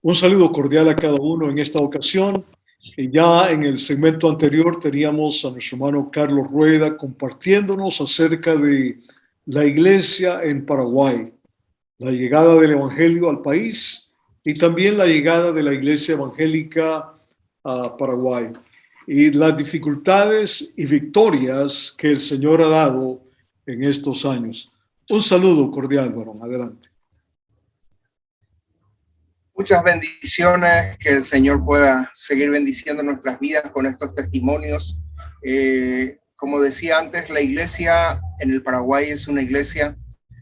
Un saludo cordial a cada uno en esta ocasión. Ya en el segmento anterior teníamos a nuestro hermano Carlos Rueda compartiéndonos acerca de la iglesia en Paraguay, la llegada del evangelio al país y también la llegada de la iglesia evangélica a Paraguay y las dificultades y victorias que el Señor ha dado en estos años. Un saludo cordial, varón. Adelante. Muchas bendiciones, que el Señor pueda seguir bendiciendo nuestras vidas con estos testimonios. Como decía antes, la iglesia en el Paraguay es una iglesia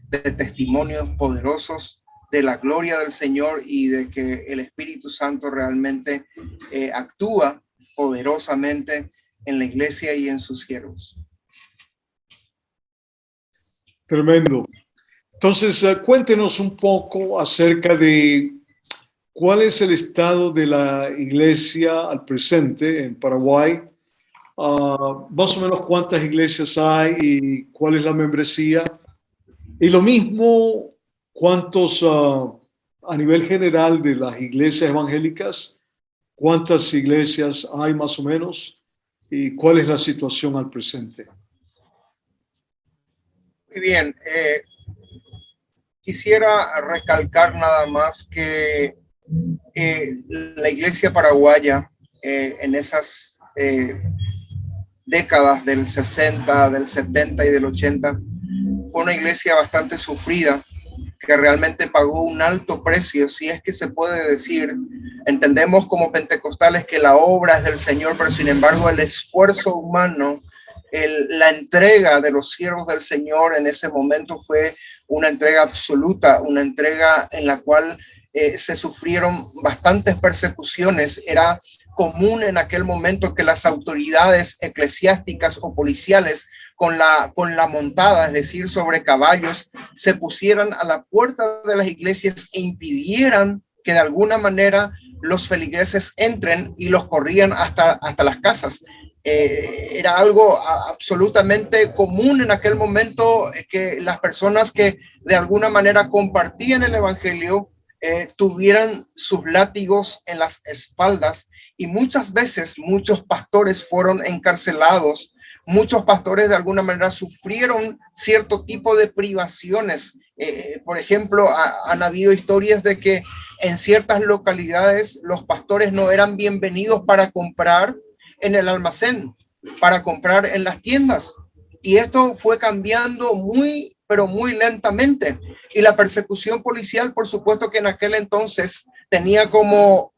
de testimonios poderosos de la gloria del Señor y de que el Espíritu Santo realmente actúa poderosamente en la iglesia y en sus siervos. Tremendo. Entonces, cuéntenos un poco acerca de ¿cuál es el estado de la iglesia al presente en Paraguay? Más o menos cuántas iglesias hay y cuál es la membresía. Y lo mismo, cuántos a nivel general de las iglesias evangélicas, cuántas iglesias hay más o menos y cuál es la situación al presente. Muy bien. Quisiera recalcar nada más que la iglesia paraguaya en esas décadas del 60, del 70 y del 80 fue una iglesia bastante sufrida que realmente pagó un alto precio, si es que se puede decir. Entendemos como pentecostales que la obra es del Señor, pero sin embargo el esfuerzo humano, la entrega de los siervos del Señor en ese momento fue una entrega absoluta, una entrega en la cual se sufrieron bastantes persecuciones. Era común en aquel momento que las autoridades eclesiásticas o policiales con la montada, es decir, sobre caballos, se pusieran a la puerta de las iglesias e impidieran que de alguna manera los feligreses entren y los corrían hasta las casas. Era algo absolutamente común en aquel momento que las personas que de alguna manera compartían el evangelio tuvieran sus látigos en las espaldas, y muchas veces muchos pastores fueron encarcelados, muchos pastores de alguna manera sufrieron cierto tipo de privaciones. Por ejemplo, han habido historias de que en ciertas localidades los pastores no eran bienvenidos para comprar en el almacén, para comprar en las tiendas. Y esto fue cambiando muy, pero muy lentamente. Y la persecución policial, por supuesto que en aquel entonces tenía como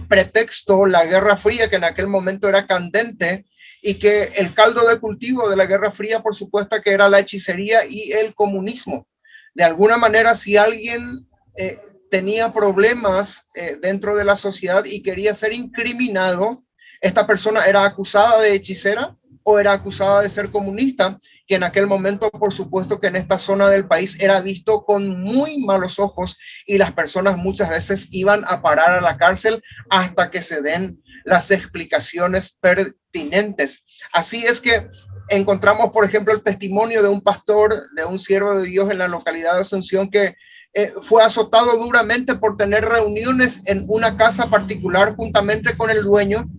pretexto la Guerra Fría, que en aquel momento era candente, y que el caldo de cultivo de la Guerra Fría, por supuesto, que era la hechicería y el comunismo. De alguna manera, si alguien tenía problemas dentro de la sociedad y quería ser incriminado, esta persona era acusada de hechicera o era acusada de ser comunista, que en aquel momento, por supuesto, que en esta zona del país era visto con muy malos ojos, y las personas muchas veces iban a parar a la cárcel hasta que se den las explicaciones pertinentes. Así es que encontramos, por ejemplo, el testimonio de un pastor, de un siervo de Dios en la localidad de Asunción, que fue azotado duramente por tener reuniones en una casa particular juntamente con el dueño,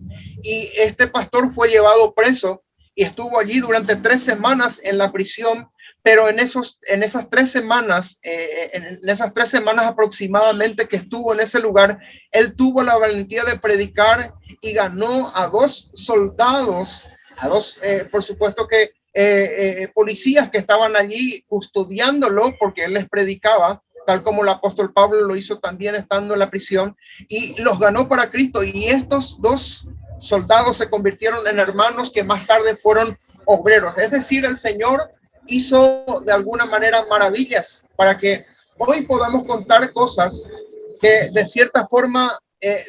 y este pastor fue llevado preso y estuvo allí durante 3 semanas en la prisión. Pero en esas 3 semanas, en esas 3 semanas aproximadamente que estuvo en ese lugar, él tuvo la valentía de predicar y ganó a 2 soldados, a 2, por supuesto que policías que estaban allí custodiándolo porque él les predicaba, tal como el apóstol Pablo lo hizo también estando en la prisión, y los ganó para Cristo. Y estos 2 soldados se convirtieron en hermanos que más tarde fueron obreros. Es decir, el Señor hizo de alguna manera maravillas para que hoy podamos contar cosas que de cierta forma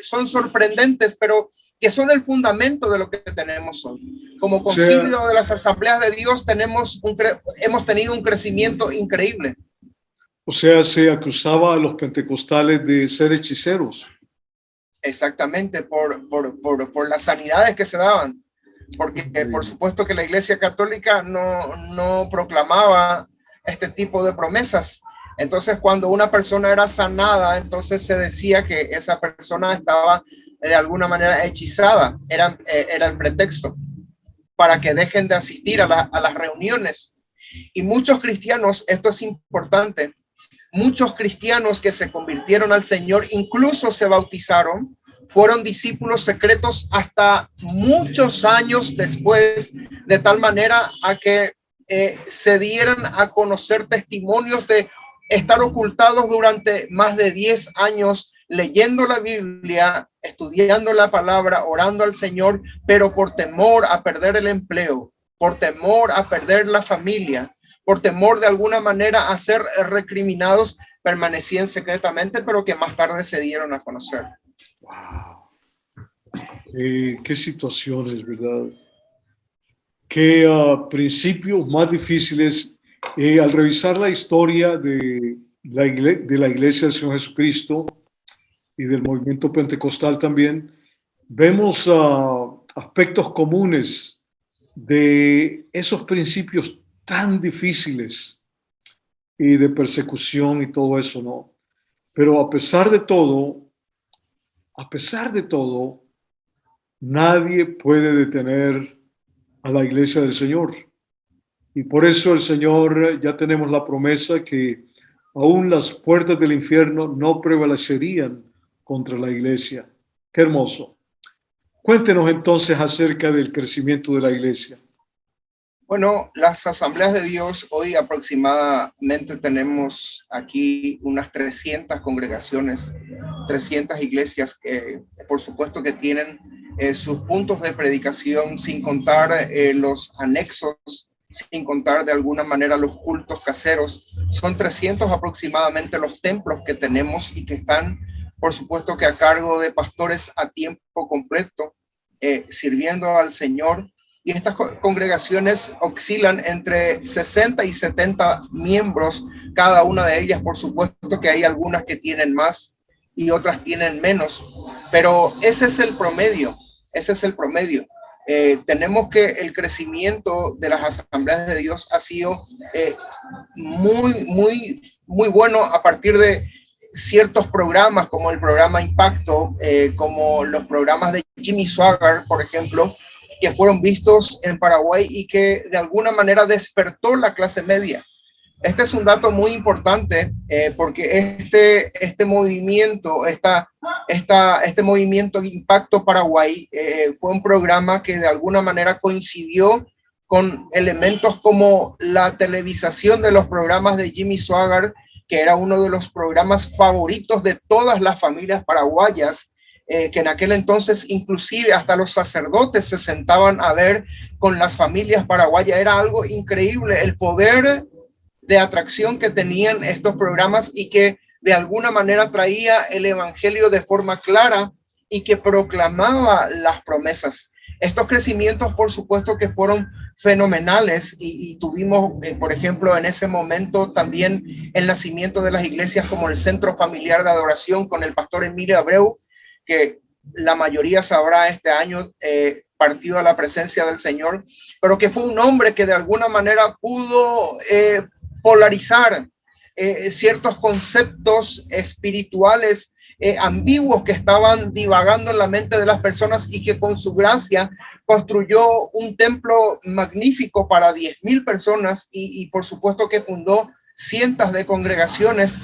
son sorprendentes, pero que son el fundamento de lo que tenemos hoy. Como concilio de las asambleas de Dios hemos tenido un crecimiento increíble. O sea, se acusaba a los pentecostales de ser hechiceros. Exactamente, por las sanidades que se daban, porque por supuesto que la Iglesia Católica no proclamaba este tipo de promesas, Entonces, cuando una persona era sanada, entonces se decía que esa persona estaba de alguna manera hechizada. Era el pretexto para que dejen de asistir a las reuniones. Y muchos cristianos, esto es importante, muchos cristianos que se convirtieron al Señor, incluso se bautizaron, fueron discípulos secretos hasta muchos años después, de tal manera a que se dieran a conocer testimonios de estar ocultados durante más de 10 años leyendo la Biblia, estudiando la palabra, orando al Señor, pero por temor a perder el empleo, por temor a perder la familia, por temor de alguna manera a ser recriminados, permanecían secretamente, pero que más tarde se dieron a conocer. Wow. Qué situaciones, ¿verdad? Qué principios más difíciles. Al revisar la historia de la Iglesia del Señor Jesucristo y del movimiento pentecostal también, vemos aspectos comunes de esos principios tan difíciles y de persecución y todo eso, ¿no? Pero a pesar de todo, nadie puede detener a la Iglesia del Señor. Y por eso el Señor, ya tenemos la promesa que aún las puertas del infierno no prevalecerían contra la Iglesia. Qué hermoso. Cuéntenos entonces acerca del crecimiento de la Iglesia. Bueno, las asambleas de Dios, hoy aproximadamente tenemos aquí unas 300 congregaciones, 300 iglesias que por supuesto que tienen sus puntos de predicación, sin contar los anexos, sin contar de alguna manera los cultos caseros. Son 300 aproximadamente los templos que tenemos y que están, por supuesto que a cargo de pastores a tiempo completo, sirviendo al Señor. Y estas congregaciones oscilan entre 60 y 70 miembros, cada una de ellas. Por supuesto que hay algunas que tienen más y otras tienen menos, pero ese es el promedio, tenemos que el crecimiento de las asambleas de Dios ha sido muy bueno a partir de ciertos programas como el programa Impacto, como los programas de Jimmy Swaggart, por ejemplo, que fueron vistos en Paraguay y que de alguna manera despertó la clase media. Este es un dato muy importante porque este movimiento, este movimiento Impacto Paraguay fue un programa que de alguna manera coincidió con elementos como la televisación de los programas de Jimmy Swaggart, que era uno de los programas favoritos de todas las familias paraguayas, que en aquel entonces inclusive hasta los sacerdotes se sentaban a ver con las familias paraguayas. Era algo increíble el poder de atracción que tenían estos programas y que de alguna manera traía el evangelio de forma clara y que proclamaba las promesas. Estos crecimientos, por supuesto, que fueron fenomenales y tuvimos, por ejemplo, en ese momento también el nacimiento de las iglesias como el Centro Familiar de Adoración con el pastor Emilio Abreu, que la mayoría sabrá este año partido a la presencia del Señor, pero que fue un hombre que de alguna manera pudo polarizar ciertos conceptos espirituales ambiguos que estaban divagando en la mente de las personas y que con su gracia construyó un templo magnífico para 10,000 personas y por supuesto que fundó cientos de congregaciones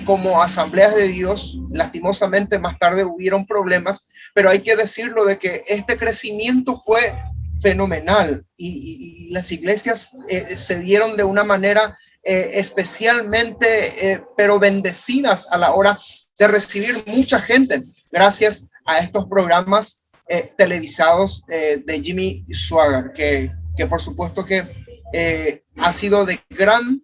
como asambleas de Dios. Lastimosamente más tarde hubieron problemas, pero hay que decirlo de que este crecimiento fue fenomenal y las iglesias se dieron de una manera especialmente, pero bendecidas a la hora de recibir mucha gente gracias a estos programas televisados de Jimmy Swaggart, que por supuesto que ha sido de gran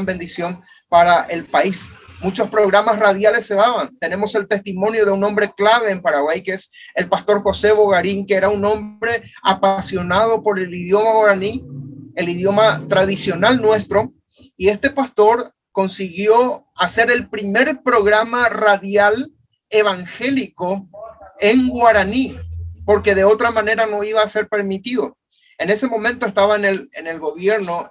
bendición para el país. Muchos programas radiales se daban. Tenemos el testimonio de un hombre clave en Paraguay, que es el pastor José Bogarín, que era un hombre apasionado por el idioma guaraní, el idioma tradicional nuestro, y este pastor consiguió hacer el primer programa radial evangélico en guaraní, porque de otra manera no iba a ser permitido. En ese momento estaba en el gobierno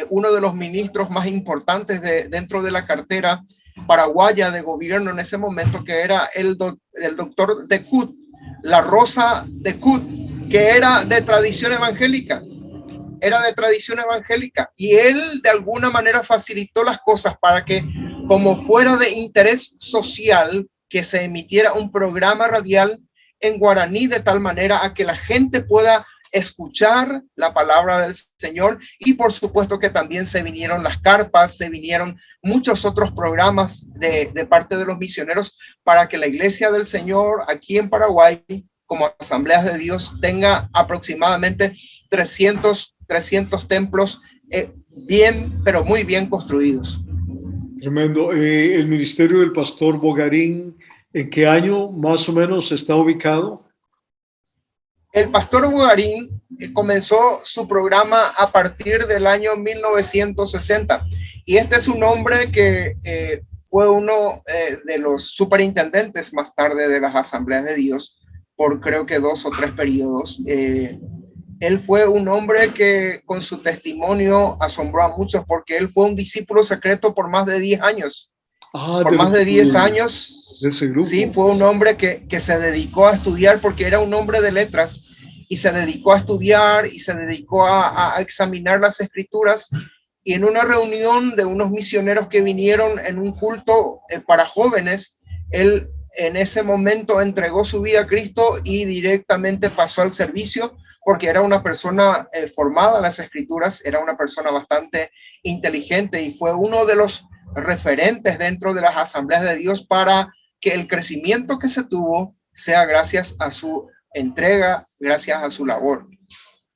uno de los ministros más importantes dentro de la cartera paraguaya de gobierno en ese momento, que era el doctor de Cut, la Rosa de Cut, que era de tradición evangélica. Y él de alguna manera facilitó las cosas para que, como fuera de interés social, que se emitiera un programa radial en guaraní de tal manera a que la gente pueda escuchar la palabra del Señor. Y por supuesto que también se vinieron las carpas, se vinieron muchos otros programas de parte de los misioneros para que la Iglesia del Señor aquí en Paraguay, como Asambleas de Dios, tenga aproximadamente 300 templos bien, pero muy bien construidos. Tremendo. El ministerio del pastor Bogarín, ¿en qué año más o menos está ubicado? El pastor Bogarín comenzó su programa a partir del año 1960 y este es un hombre que fue uno de los superintendentes más tarde de las Asambleas de Dios por creo que 2 o 3 periodos. Él fue un hombre que con su testimonio asombró a muchos porque él fue un discípulo secreto por más de 10 años. Por más de 10 años, de ese grupo. Sí, fue un hombre que se dedicó a estudiar porque era un hombre de letras y se dedicó a estudiar y se dedicó a examinar las escrituras. Y en una reunión de unos misioneros que vinieron en un culto para jóvenes, él en ese momento entregó su vida a Cristo y directamente pasó al servicio porque era una persona formada en las escrituras, era una persona bastante inteligente y fue uno de los referentes dentro de las Asambleas de Dios para que el crecimiento que se tuvo sea gracias a su entrega, gracias a su labor.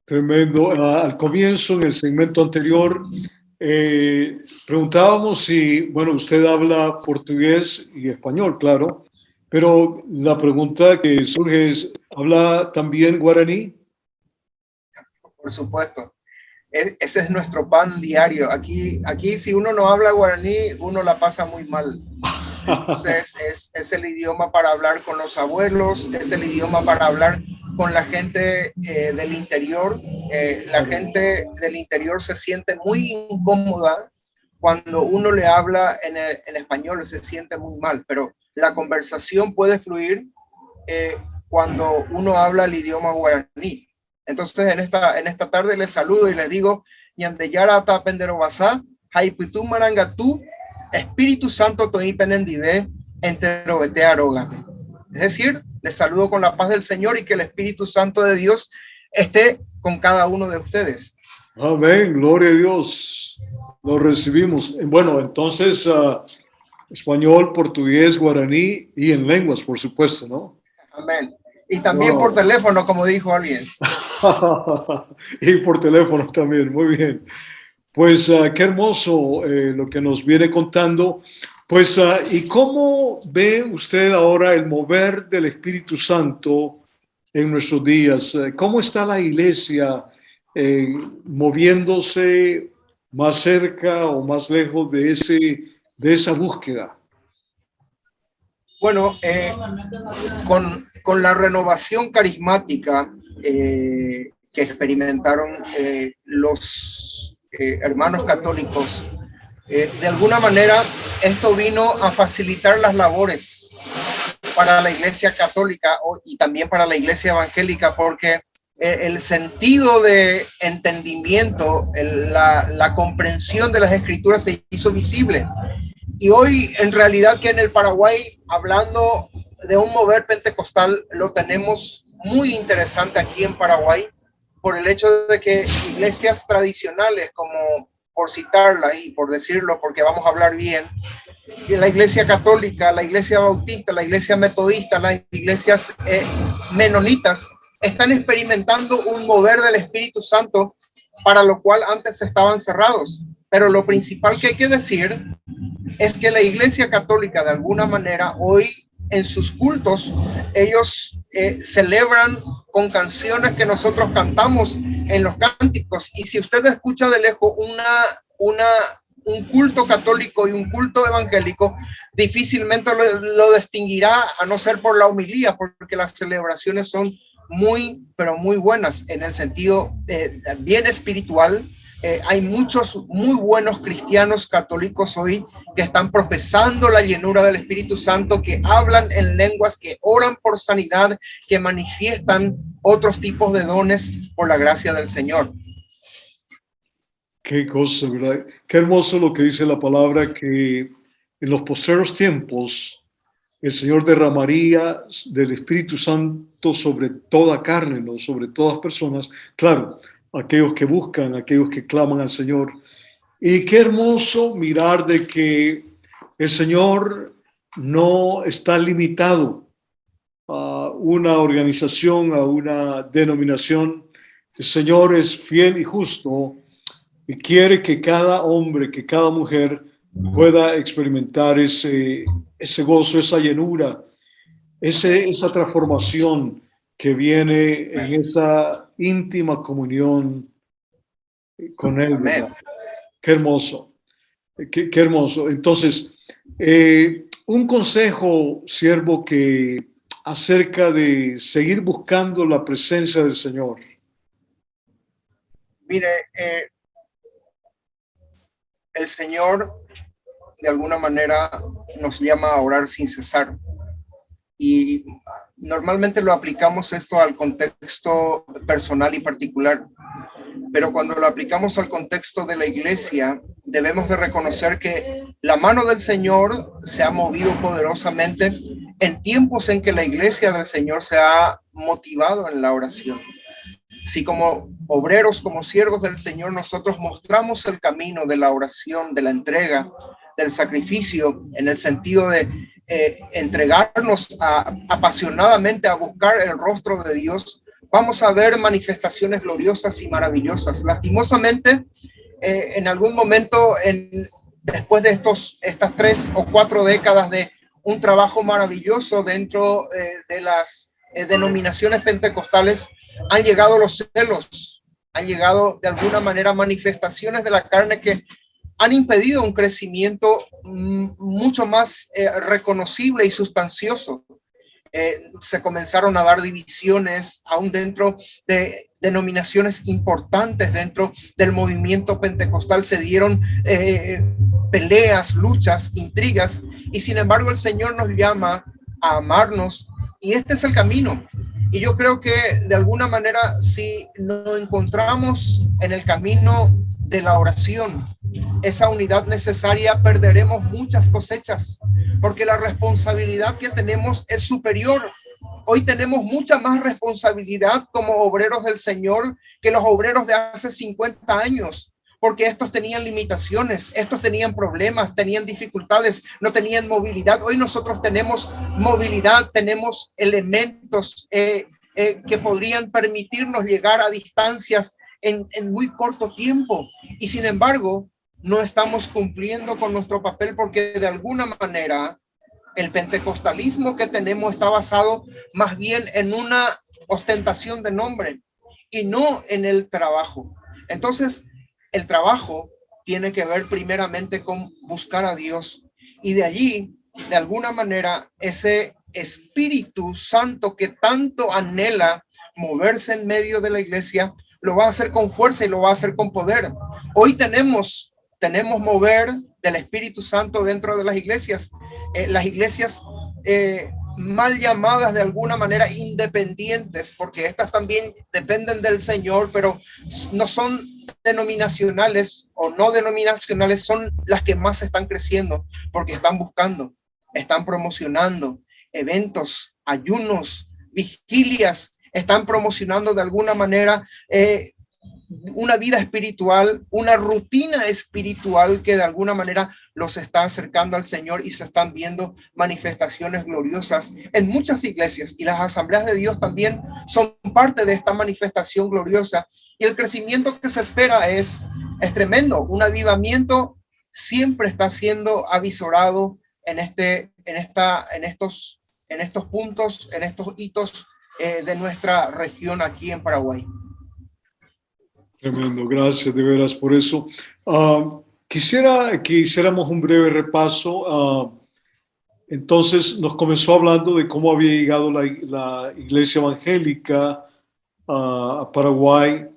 Tremendo. Al comienzo, en el segmento anterior, preguntábamos si, bueno, usted habla portugués y español, claro, pero la pregunta que surge es, ¿habla también guaraní? Por supuesto. Ese es nuestro pan diario. Aquí si uno no habla guaraní, uno la pasa muy mal. Entonces es el idioma para hablar con los abuelos, es el idioma para hablar con la gente del interior. La gente del interior se siente muy incómoda cuando uno le habla en español, se siente muy mal, pero la conversación puede fluir cuando uno habla el idioma guaraní. Entonces en esta tarde les saludo y les digo, Ñandeyara tapenderobasá, Haipitu Marangatú, Espíritu Santo toipenendive, enterobete aroga. Es decir, les saludo con la paz del Señor y que el Espíritu Santo de Dios esté con cada uno de ustedes. Amén, gloria a Dios. Lo recibimos. Bueno, entonces, español, portugués, guaraní y en lenguas, por supuesto, ¿no? Amén. Y también por teléfono, como dijo alguien. Y por teléfono también, muy bien. Pues qué hermoso lo que nos viene contando. Pues, ¿y cómo ve usted ahora el mover del Espíritu Santo en nuestros días? ¿Cómo está la iglesia moviéndose más cerca o más lejos de esa búsqueda? Bueno, con la renovación carismática que experimentaron los hermanos católicos, de alguna manera esto vino a facilitar las labores para la Iglesia Católica y también para la Iglesia Evangélica, porque el sentido de entendimiento, la comprensión de las Escrituras se hizo visible. Y hoy, en realidad, que en el Paraguay, hablando de un mover pentecostal, lo tenemos muy interesante aquí en Paraguay, por el hecho de que iglesias tradicionales, como por citarlas y por decirlo, porque vamos a hablar bien, la Iglesia Católica, la Iglesia Bautista, la Iglesia Metodista, las iglesias menonitas, están experimentando un mover del Espíritu Santo, para lo cual antes estaban cerrados. Pero lo principal que hay que decir es que la Iglesia Católica, de alguna manera, hoy en sus cultos, ellos celebran con canciones que nosotros cantamos en los cánticos. Y si usted escucha de lejos un culto católico y un culto evangélico, difícilmente lo distinguirá, a no ser por la homilía, porque las celebraciones son pero muy buenas en el sentido bien espiritual. Hay muchos muy buenos cristianos católicos hoy que están profesando la llenura del Espíritu Santo, que hablan en lenguas, que oran por sanidad, que manifiestan otros tipos de dones por la gracia del Señor. Qué cosa, ¿verdad? Qué hermoso lo que dice la palabra, que en los postreros tiempos el Señor derramaría del Espíritu Santo sobre toda carne, ¿no? Sobre todas personas. Claro, aquellos que buscan, aquellos que claman al Señor. Y qué hermoso mirar de que el Señor no está limitado a una organización, a una denominación. El Señor es fiel y justo y quiere que cada hombre, que cada mujer pueda experimentar ese gozo, esa llenura, esa transformación que viene en esa íntima comunión con Él, Amén. ¿verdad? Qué hermoso, qué hermoso. Entonces, un consejo, siervo, que acerca de seguir buscando la presencia del Señor. Mire, el Señor de alguna manera nos llama a orar sin cesar. Y normalmente lo aplicamos esto al contexto personal y particular, pero cuando lo aplicamos al contexto de la iglesia, debemos de reconocer que la mano del Señor se ha movido poderosamente en tiempos en que la iglesia del Señor se ha motivado en la oración. Si como obreros, como siervos del Señor, nosotros mostramos el camino de la oración, de la entrega, del sacrificio, en el sentido de entregarnos apasionadamente a buscar el rostro de Dios, vamos a ver manifestaciones gloriosas y maravillosas. Lastimosamente, en algún momento, después de estas 3 o 4 décadas de un trabajo maravilloso dentro de las denominaciones pentecostales, han llegado los celos, han llegado de alguna manera manifestaciones de la carne que han impedido un crecimiento mucho más reconocible y sustancioso. Se comenzaron a dar divisiones aún dentro de denominaciones importantes dentro del movimiento pentecostal, se dieron peleas, luchas, intrigas, y sin embargo el Señor nos llama a amarnos, y este es el camino. Y yo creo que de alguna manera, si nos encontramos en el camino de la oración, esa unidad necesaria, perderemos muchas cosechas, porque la responsabilidad que tenemos es superior. Hoy tenemos mucha más responsabilidad como obreros del Señor que los obreros de hace 50 años, porque estos tenían limitaciones, estos tenían problemas, tenían dificultades, no tenían movilidad. Hoy nosotros tenemos movilidad, tenemos elementos que podrían permitirnos llegar a distancias en muy corto tiempo, y sin embargo no estamos cumpliendo con nuestro papel, porque de alguna manera el pentecostalismo que tenemos está basado más bien en una ostentación de nombre y no en el trabajo. Entonces, el trabajo tiene que ver primeramente con buscar a Dios, y de allí, de alguna manera, ese Espíritu Santo que tanto anhela moverse en medio de la iglesia, lo va a hacer con fuerza y lo va a hacer con poder. Hoy tenemos mover del Espíritu Santo dentro de las iglesias mal llamadas de alguna manera independientes, porque estas también dependen del Señor, pero no son denominacionales o no denominacionales, son las que más están creciendo, porque están buscando, están promocionando eventos, ayunos, vigilias, están promocionando de alguna manera una vida espiritual, una rutina espiritual que de alguna manera los está acercando al Señor, y se están viendo manifestaciones gloriosas en muchas iglesias, y las asambleas de Dios también son parte de esta manifestación gloriosa, y el crecimiento que se espera es tremendo. Un avivamiento siempre está siendo avisorado en estos puntos, en estos hitos de nuestra región aquí en Paraguay. Tremendo, gracias de veras por eso. Quisiera que hiciéramos un breve repaso. Entonces nos comenzó hablando de cómo había llegado la iglesia evangélica a Paraguay.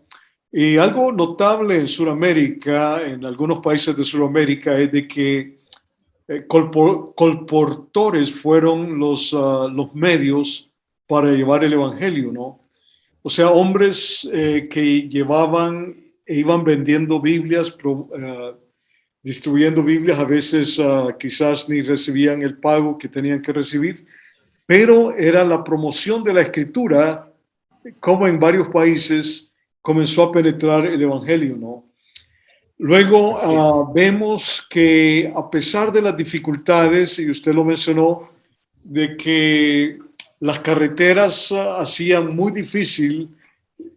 Y algo notable en Sudamérica, en algunos países de Sudamérica, es de que colportores fueron los medios para llevar el evangelio, ¿no? O sea, hombres que llevaban e iban vendiendo Biblias, distribuyendo Biblias, a veces quizás ni recibían el pago que tenían que recibir, pero era la promoción de la escritura, como en varios países comenzó a penetrar el evangelio, ¿no? Luego vemos que a pesar de las dificultades, y usted lo mencionó, de que las carreteras hacían muy difícil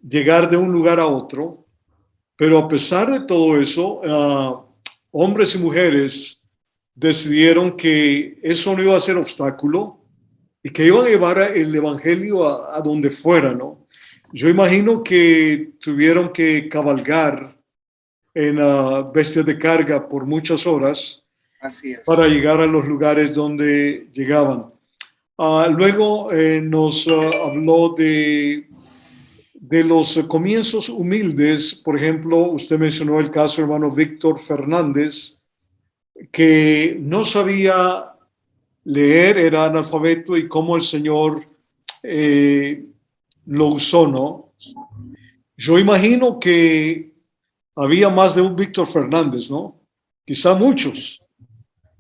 llegar de un lugar a otro, pero a pesar de todo eso, hombres y mujeres decidieron que eso no iba a ser obstáculo y que iban a llevar el evangelio a donde fuera, ¿no? Yo imagino que tuvieron que cabalgar en bestias de carga por muchas horas. Así es. Para llegar a los lugares donde llegaban. Luego nos habló de los comienzos humildes. Por ejemplo, usted mencionó el caso del hermano Víctor Fernández, que no sabía leer, era analfabeto, y cómo el Señor lo usó, ¿no? Yo imagino que había más de un Víctor Fernández, ¿no? Quizá muchos.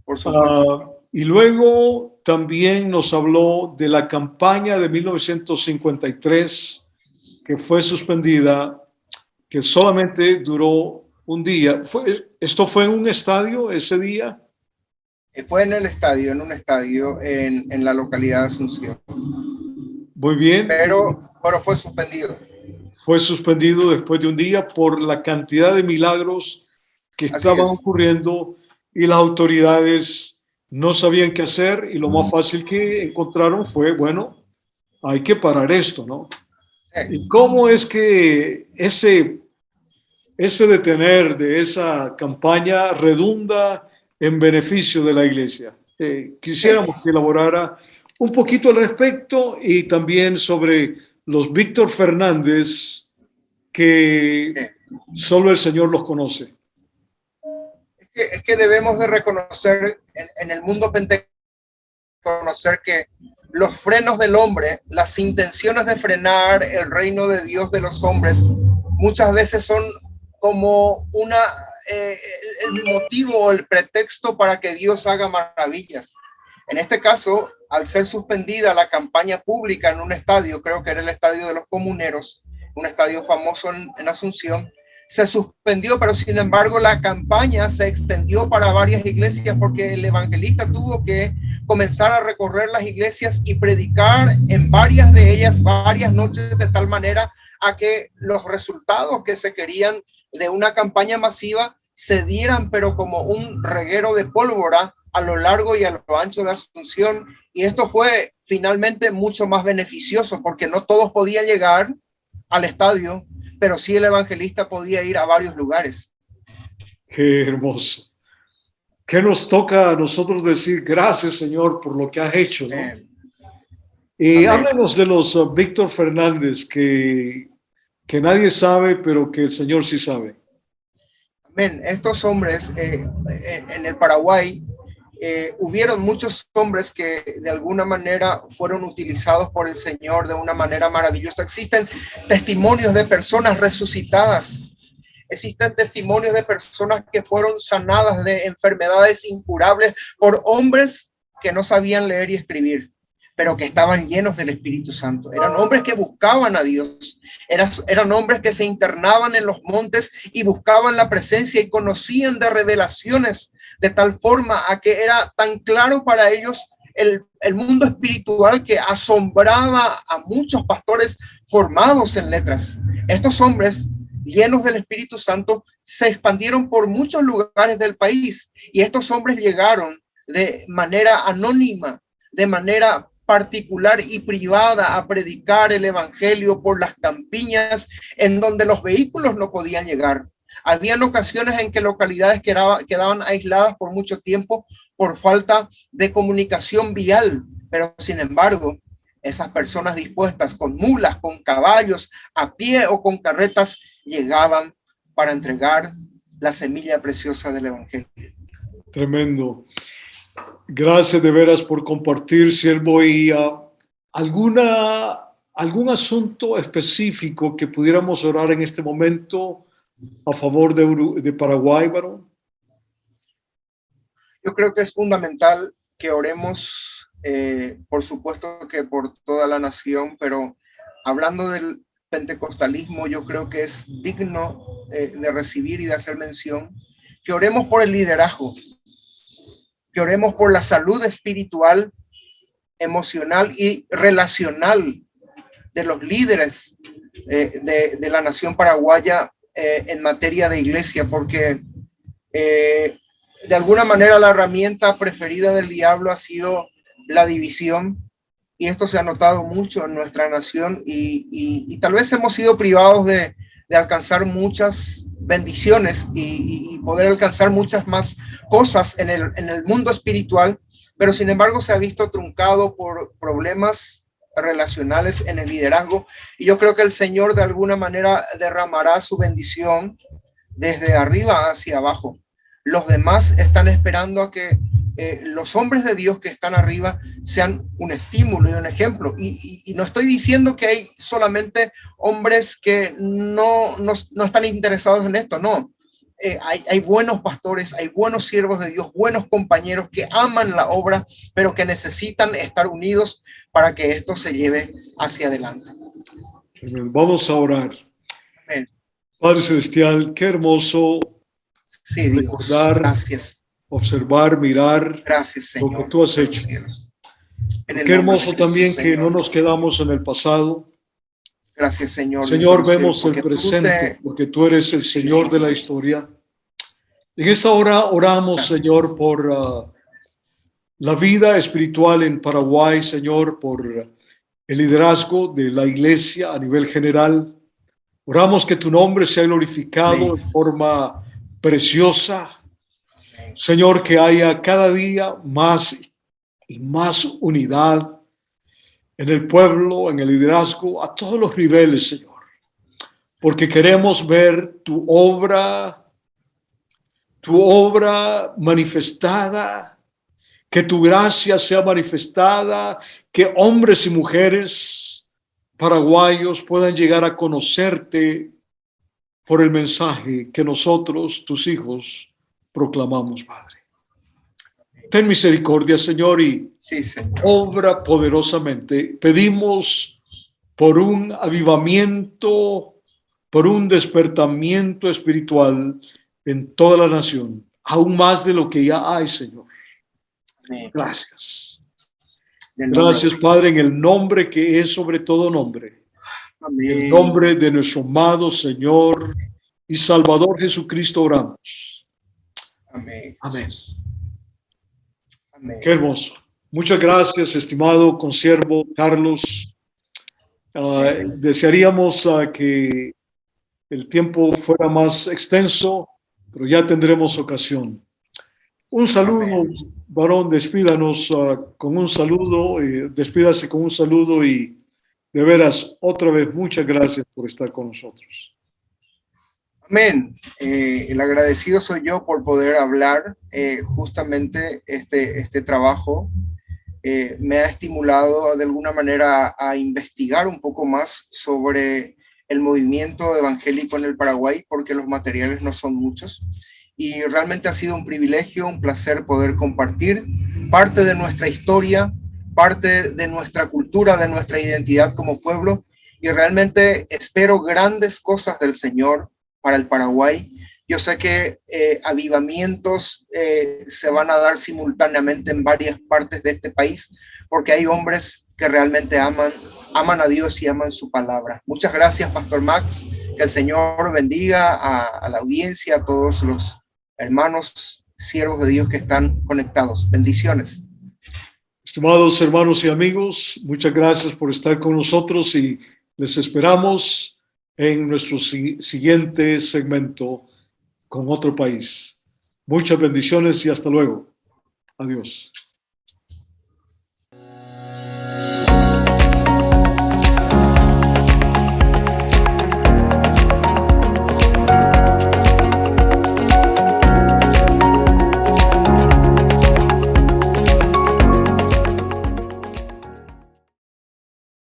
Por supuesto. Y luego también nos habló de la campaña de 1953, que fue suspendida, que solamente duró un día. ¿Esto fue en un estadio ese día? Fue en el estadio, en un estadio en la localidad de Asunción. Muy bien. Pero fue suspendido. Fue suspendido después de un día por la cantidad de milagros que estaban ocurriendo y las autoridades no sabían qué hacer, y lo más fácil que encontraron fue, bueno, hay que parar esto, ¿no? ¿Y cómo es que ese detener de esa campaña redunda en beneficio de la iglesia? Quisiéramos que elaborara un poquito al respecto, y también sobre los Víctor Fernández, que solo el Señor los conoce. Es que debemos de reconocer en el mundo pentecostal, reconocer que los frenos del hombre, las intenciones de frenar el reino de Dios de los hombres, muchas veces son como el motivo o el pretexto para que Dios haga maravillas. En este caso, al ser suspendida la campaña pública en un estadio, creo que era el estadio de los Comuneros, un estadio famoso en Asunción, se suspendió, pero sin embargo la campaña se extendió para varias iglesias, porque el evangelista tuvo que comenzar a recorrer las iglesias y predicar en varias de ellas varias noches, de tal manera a que los resultados que se querían de una campaña masiva se dieran, pero como un reguero de pólvora a lo largo y a lo ancho de Asunción. Y esto fue finalmente mucho más beneficioso, porque no todos podían llegar al estadio, pero sí el evangelista podía ir a varios lugares. Qué hermoso. ¿Qué nos toca a nosotros decir? Gracias, Señor, por lo que has hecho, ¿no? Y háblanos de los Víctor Fernández, que nadie sabe, pero que el Señor sí sabe. Amén. Estos hombres en el Paraguay, hubieron muchos hombres que de alguna manera fueron utilizados por el Señor de una manera maravillosa. Existen testimonios de personas resucitadas. Existen testimonios de personas que fueron sanadas de enfermedades incurables por hombres que no sabían leer y escribir, pero que estaban llenos del Espíritu Santo. Eran hombres que buscaban a Dios. Eran hombres que se internaban en los montes y buscaban la presencia y conocían de revelaciones, de tal forma a que era tan claro para ellos el mundo espiritual que asombraba a muchos pastores formados en letras. Estos hombres llenos del Espíritu Santo se expandieron por muchos lugares del país, y estos hombres llegaron de manera anónima, de manera particular y privada, a predicar el evangelio por las campiñas en donde los vehículos no podían llegar, Habían ocasiones en que localidades quedaban aisladas por mucho tiempo por falta de comunicación vial, pero sin embargo, esas personas dispuestas con mulas, con caballos, a pie o con carretas, llegaban para entregar la semilla preciosa del evangelio. Tremendo. Gracias de veras por compartir, siervo. Y algún asunto específico que pudiéramos orar en este momento a favor de Paraguay, varón. Yo creo que es fundamental que oremos, por supuesto que por toda la nación, pero hablando del pentecostalismo, yo creo que es digno de recibir y de hacer mención, que oremos por el liderazgo, que oremos por la salud espiritual, emocional y relacional de los líderes de la nación paraguaya en materia de iglesia, porque de alguna manera la herramienta preferida del diablo ha sido la división, y esto se ha notado mucho en nuestra nación, y tal vez hemos sido privados de alcanzar muchas bendiciones y poder alcanzar muchas más cosas en el mundo espiritual, pero sin embargo se ha visto truncado por problemas relacionales en el liderazgo, y yo creo que el Señor de alguna manera derramará su bendición desde arriba hacia abajo. Los demás están esperando a que los hombres de Dios que están arriba sean un estímulo y un ejemplo. Y no estoy diciendo que hay solamente hombres que no están interesados en esto, no. Hay buenos pastores, hay buenos siervos de Dios, buenos compañeros que aman la obra, pero que necesitan estar unidos para que esto se lleve hacia adelante. Vamos a orar. Amén. Padre Celestial, qué hermoso Sí, Dios, recordar, gracias. observar, mirar Gracias, Señor, lo que tú has hecho. Qué hermoso también Jesús, que Señor, no nos quedamos en el pasado. Gracias, Señor. Señor, vemos el presente porque tú eres el Señor de la historia. En esta hora oramos, gracias, Señor, por la vida espiritual en Paraguay, Señor, por el liderazgo de la iglesia a nivel general. Oramos que tu nombre sea glorificado de forma preciosa. Señor, que haya cada día más y más unidad en el pueblo, en el liderazgo, a todos los niveles, Señor. Porque queremos ver tu obra manifestada, que tu gracia sea manifestada, que hombres y mujeres paraguayos puedan llegar a conocerte por el mensaje que nosotros, tus hijos, proclamamos, Padre. Ten misericordia, Señor, y sí, Señor, obra poderosamente. Pedimos por un avivamiento, por un despertamiento espiritual en toda la nación, aún más de lo que ya hay, Señor. Amén. Gracias. Gracias, Padre, en el nombre que es sobre todo nombre. Amén. En el nombre de nuestro amado Señor y Salvador Jesucristo oramos. Amén. Amén. Amén. Qué hermoso. Muchas gracias, estimado consiervo Carlos. Desearíamos que el tiempo fuera más extenso, pero ya tendremos ocasión. Un saludo, Amén. varón, despídanos con un saludo, despídase con un saludo y de veras, otra vez, muchas gracias por estar con nosotros. Amén. El agradecido soy yo por poder hablar. Justamente este trabajo me ha estimulado de alguna manera a investigar un poco más sobre el movimiento evangélico en el Paraguay, porque los materiales no son muchos. Y realmente ha sido un privilegio, un placer poder compartir parte de nuestra historia, parte de nuestra cultura, de nuestra identidad como pueblo. Y realmente espero grandes cosas del Señor para el Paraguay. Yo sé que avivamientos se van a dar simultáneamente en varias partes de este país, porque hay hombres que realmente aman a Dios y aman su palabra. Muchas gracias, Pastor Max. Que el Señor bendiga a la audiencia, a todos los hermanos, siervos de Dios que están conectados. Bendiciones. Estimados hermanos y amigos, muchas gracias por estar con nosotros y les esperamos en nuestro siguiente segmento con otro país. Muchas bendiciones y hasta luego. Adiós.